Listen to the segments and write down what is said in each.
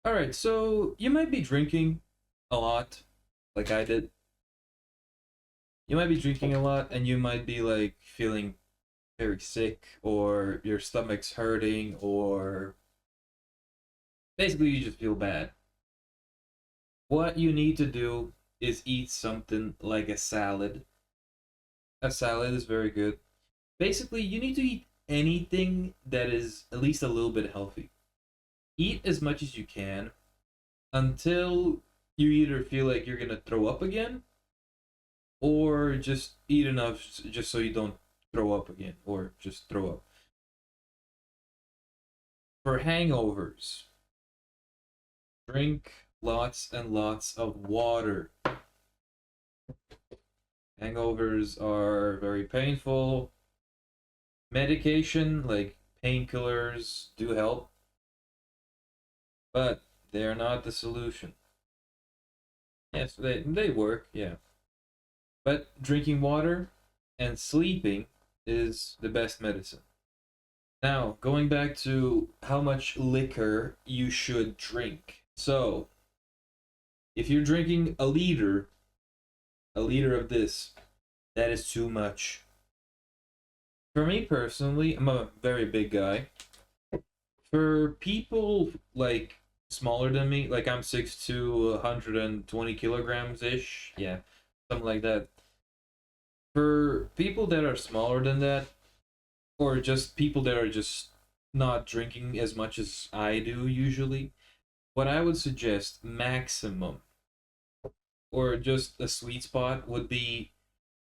All right, so you might be drinking a lot, like I did. You might be drinking a lot, and you might be like feeling very sick, or your stomach's hurting, or basically you just feel bad. What you need to do is eat something like a salad. A salad is very good. Basically, you need to eat anything that is at least a little bit healthy. Eat as much as you can until you either feel like you're gonna throw up again, or just eat enough just so you don't throw up again, or just throw up. For hangovers, drink lots and lots of water. Hangovers are very painful. Medication like painkillers do help, but they are not the solution. Yes, they work, yeah. But drinking water and sleeping is the best medicine. Now, going back to how much liquor you should drink. So, if you're drinking a liter of this, that is too much. For me personally, I'm a very big guy. For people like smaller than me, like I'm 6'2", 120 kilograms ish, yeah, something like that. For people that are smaller than that, or just people that are just not drinking as much as I do usually, what I would suggest maximum or just a sweet spot would be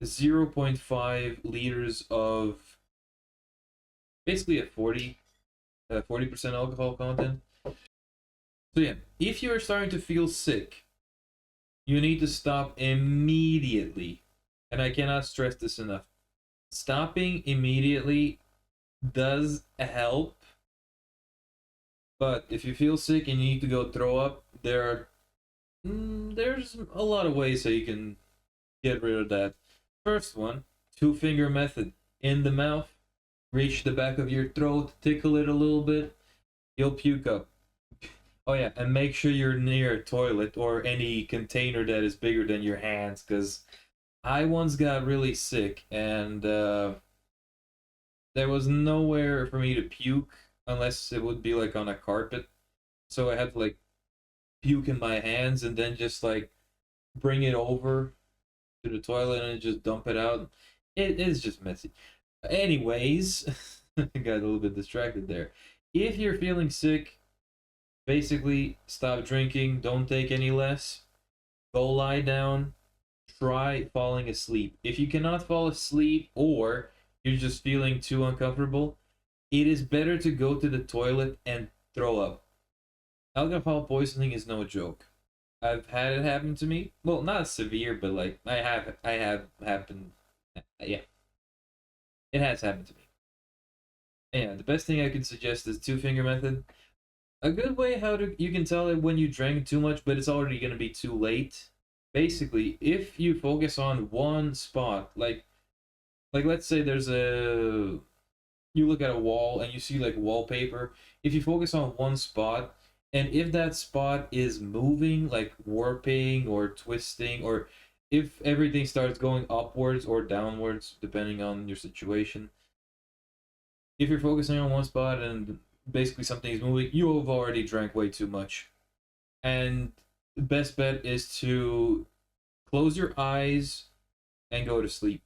zero point 0.5 liters of basically a 40% alcohol content. So yeah, if you're starting to feel sick, you need to stop immediately. And I cannot stress this enough. Stopping immediately does help, but if you feel sick and you need to go throw up, there's a lot of ways that you can get rid of that. First one, two finger method. In the mouth, reach the back of your throat, tickle it a little bit, you'll puke up. Oh yeah, and make sure you're near a toilet or any container that is bigger than your hands, because I once got really sick and there was nowhere for me to puke unless it would be like on a carpet. So I had to like puke in my hands and then just like bring it over to the toilet and just dump it out. It is just messy. Anyways, I got a little bit distracted there. If you're feeling sick, basically stop drinking, don't take any less, go lie down, try falling asleep. If you cannot fall asleep or you're just feeling too uncomfortable, it is better to go to the toilet and throw up. Alcohol poisoning is no joke. I've had it happen to me. Well, not severe, but like I have happened. Yeah, it has happened to me. Yeah, the best thing I can suggest is two finger method. A good way how to you can tell it when you drank too much, but it's already gonna be too late. Basically, if you focus on one spot, like let's say there's a you look at a wall and you see like wallpaper. If you focus on one spot, and if that spot is moving, like warping or twisting, or if everything starts going upwards or downwards, depending on your situation, if you're focusing on one spot and basically something is moving, you have already drank way too much. And the best bet is to close your eyes and go to sleep.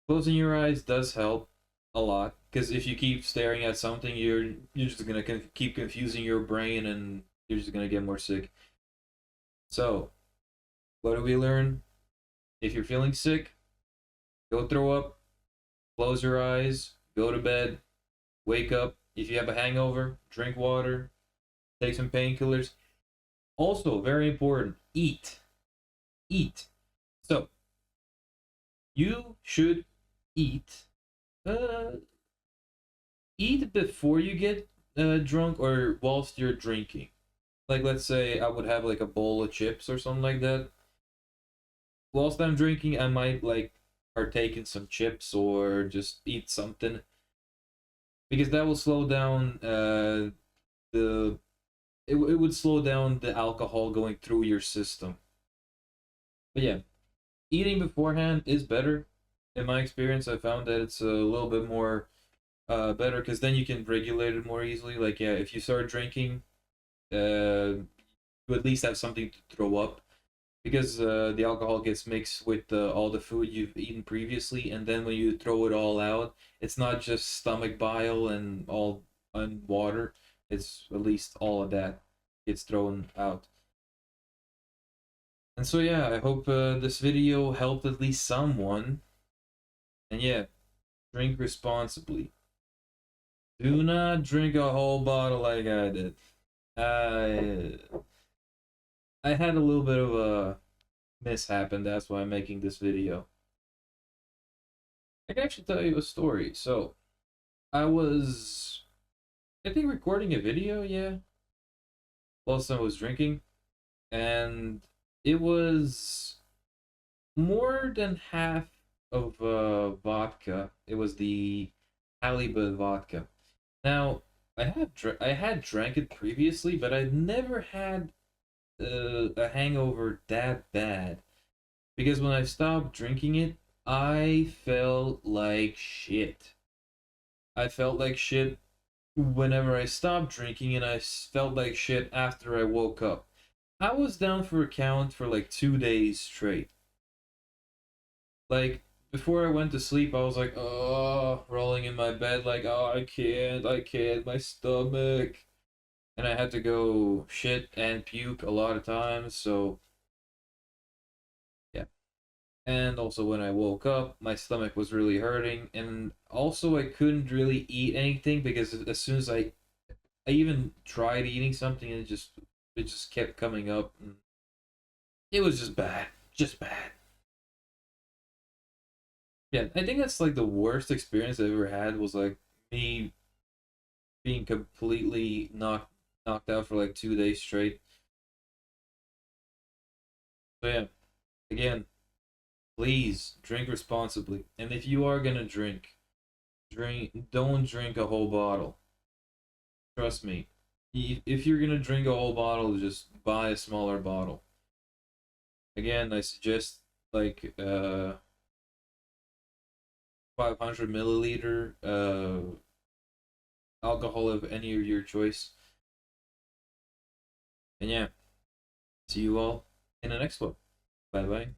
Closing your eyes does help a lot because if you keep staring at something, you're just gonna keep confusing your brain and you're just gonna get more sick. So, what do we learn? If you're feeling sick, go throw up, close your eyes, go to bed, wake up. If you have a hangover, drink water, take some painkillers. Also, very important, eat. Eat. So, you should eat. Uh, eat before you get drunk or whilst you're drinking. Like, let's say I would have like a bowl of chips or something like that. Whilst I'm drinking, I might like partake in some chips or just eat something because that will slow down the it would slow down the alcohol going through your system. But yeah, eating beforehand is better. In my experience, I found that it's a little bit more better because then you can regulate it more easily. Like yeah, if you start drinking, you at least have something to throw up because the alcohol gets mixed with all the food you've eaten previously, and then when you throw it all out, it's not just stomach bile and all and water. It's at least all of that gets thrown out. And so yeah, I hope this video helped at least someone. And yeah, drink responsibly. Do not drink a whole bottle like I did. I I had a little bit of a mishap, and that's why I'm making this video. I can actually tell you a story. So I was, I think, recording a video. Yeah, whilst I was drinking, and it was more than half of vodka. It was the halibut vodka. Now, I had drank it previously, but I'd never had a hangover that bad because when I stopped drinking it, I felt like shit. I felt like shit whenever I stopped drinking, and I felt like shit after I woke up. I was down for a count for like 2 days straight. Like before I went to sleep, I was like, oh, rolling in my bed, like, oh, I can't, my stomach. And I had to go shit and puke a lot of times, so yeah. And also when I woke up, my stomach was really hurting, and also I couldn't really eat anything because as soon as I even tried eating something, and it just kept coming up, and it was just bad. Yeah, I think that's like the worst experience I've ever had was like me being completely knocked out for like 2 days straight. So yeah, again, please drink responsibly. And if you are gonna don't drink a whole bottle. Trust me. If you're gonna drink a whole bottle, just buy a smaller bottle. Again, I suggest like 500 milliliter alcohol of any of your choice. And yeah, see you all in the next one. Bye bye.